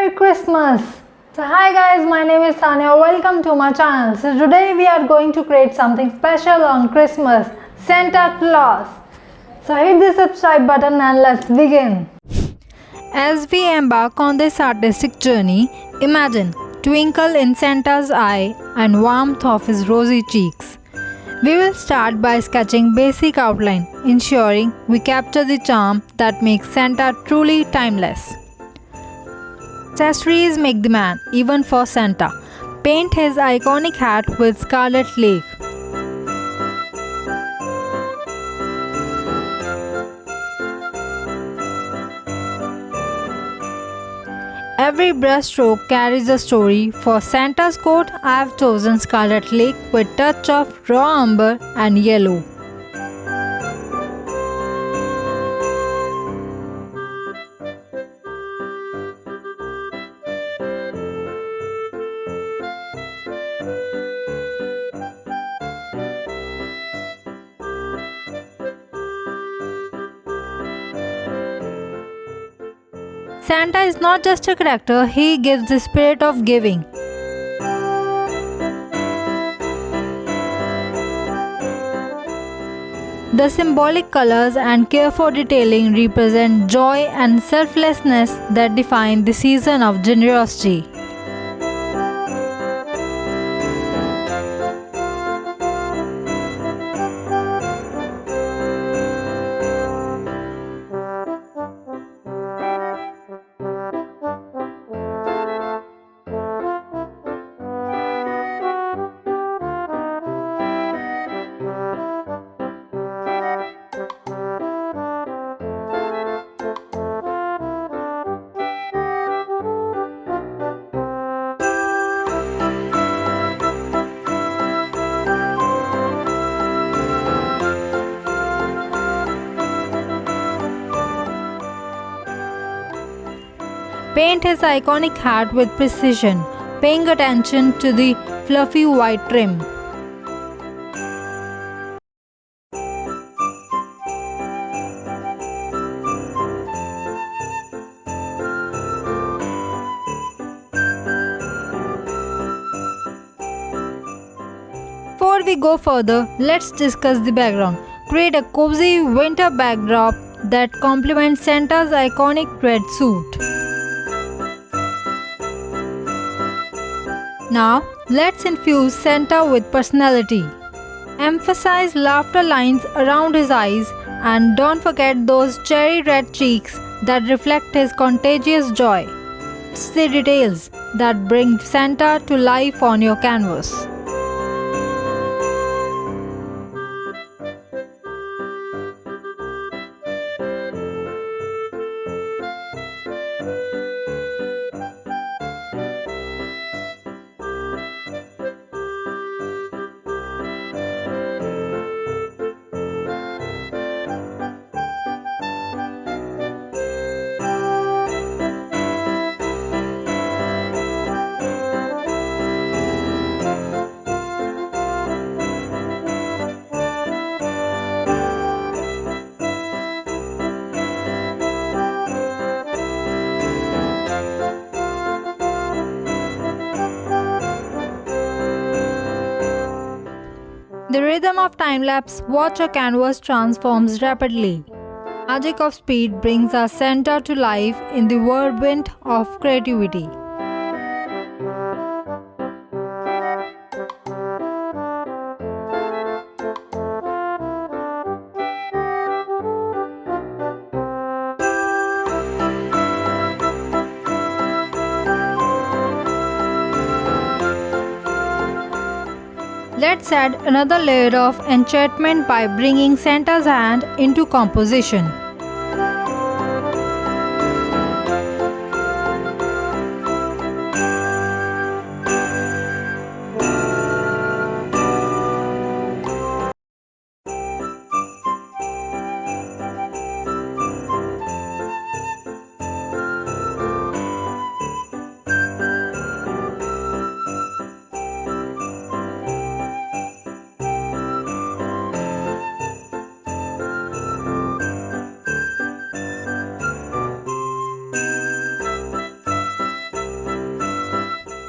Merry Christmas! So hi guys, my name is Sanya. Welcome to my channel. So today we are going to create something special on Christmas, Santa Claus. So hit the subscribe button and let's begin. As we embark on this artistic journey, imagine twinkle in Santa's eye and warmth of his rosy cheeks. We will start by sketching basic outline, ensuring we capture the charm that makes Santa truly timeless. Accessories make the man, even for Santa. Paint his iconic hat with scarlet leaf. Every brushstroke carries a story. For Santa's coat, I have chosen scarlet lake with touch of raw umber and yellow. Santa is not just a character, he gives the spirit of giving. The symbolic colors and careful detailing represent joy and selflessness that define the season of generosity. Paint his iconic hat with precision, paying attention to the fluffy white trim. Before we go further, let's discuss the background. Create a cozy winter backdrop that complements Santa's iconic red suit. Now, let's infuse Santa with personality. Emphasize laughter lines around his eyes and don't forget those cherry red cheeks that reflect his contagious joy. It's the details that bring Santa to life on your canvas. The rhythm of time-lapse watch a canvas transforms rapidly. Magic of speed brings our Santa to life in the whirlwind of creativity. Let's add another layer of enchantment by bringing Santa's hand into composition.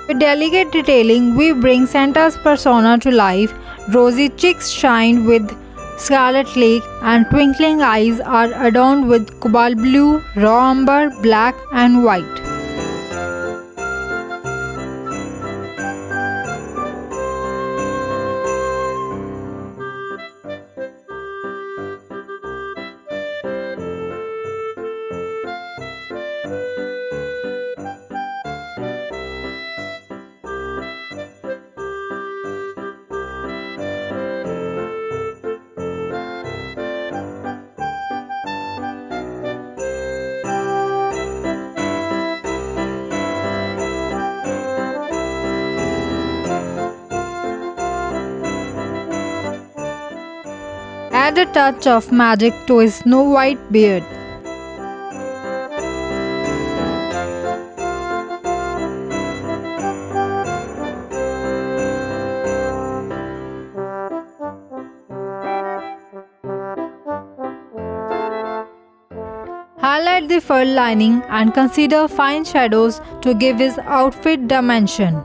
With delicate detailing, we bring Santa's persona to life. Rosy cheeks shine with scarlet lake, and twinkling eyes are adorned with cobalt blue, raw umber, black, and white. Add a touch of magic to his snow white beard. Highlight the fur lining and consider fine shadows to give his outfit dimension.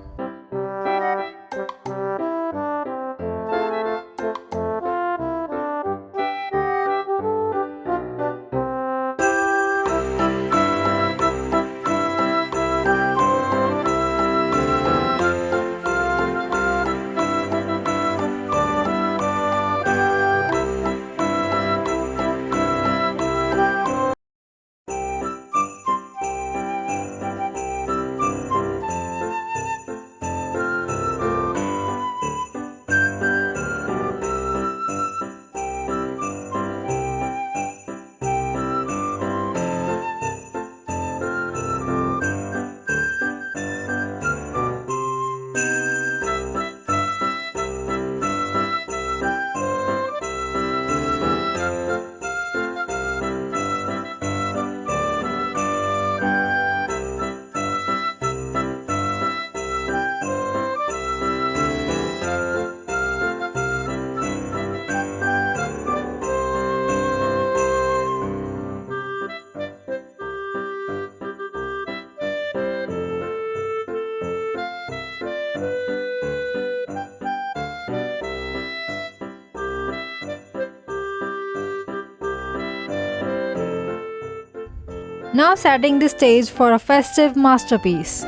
Now setting the stage for a festive masterpiece.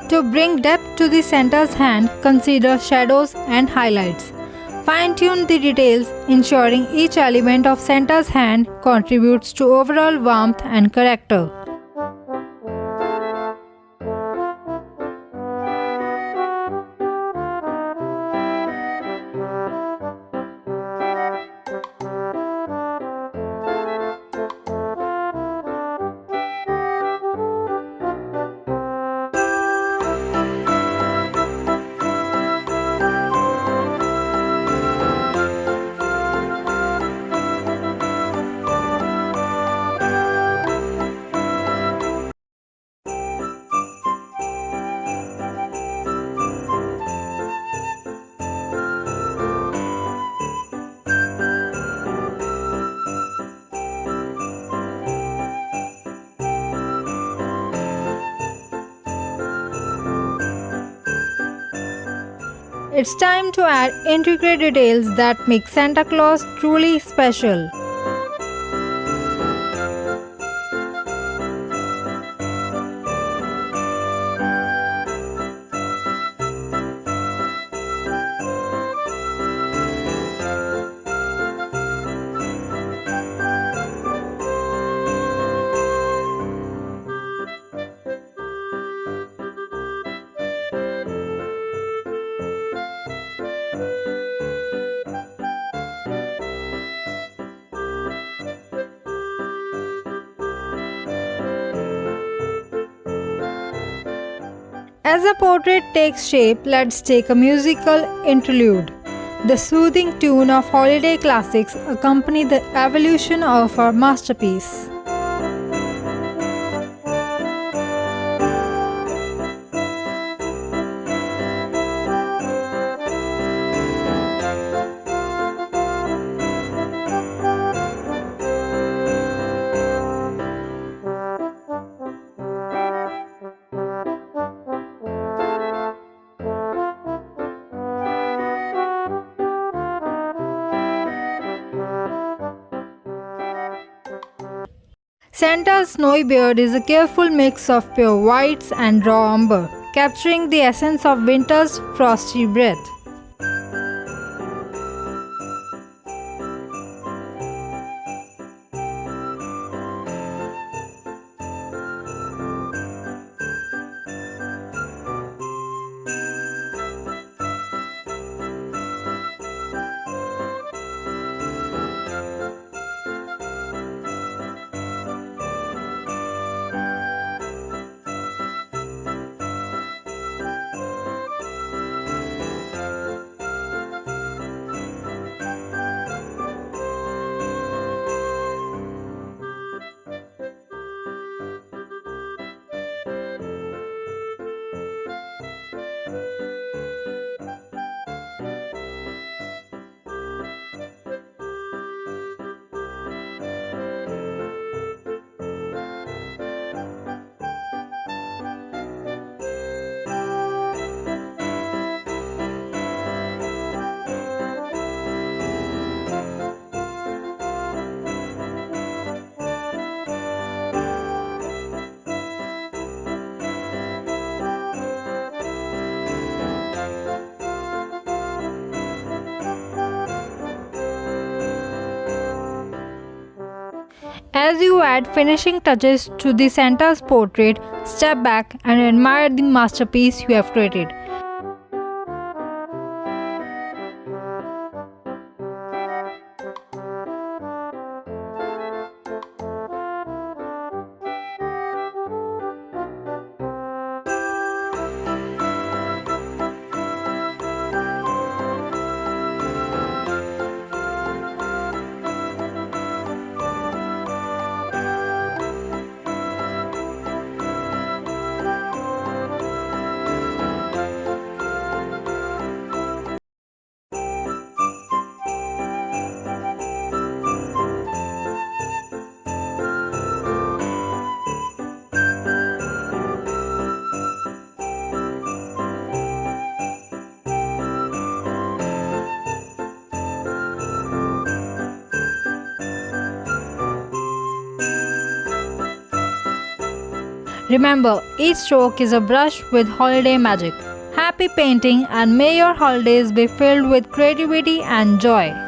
To bring depth to the Santa's hand, consider shadows and highlights. Fine-tune the details, ensuring each element of Santa's hand contributes to overall warmth and character. It's time to add intricate details that make Santa Claus truly special. As the portrait takes shape, let's take a musical interlude. The soothing tune of holiday classics accompany the evolution of our masterpiece. Santa's snowy beard is a careful mix of pure whites and raw umber, capturing the essence of winter's frosty breath. As you add finishing touches to the Santa's portrait, step back and admire the masterpiece you have created. Remember, each stroke is a brush with holiday magic. Happy painting, and may your holidays be filled with creativity and joy.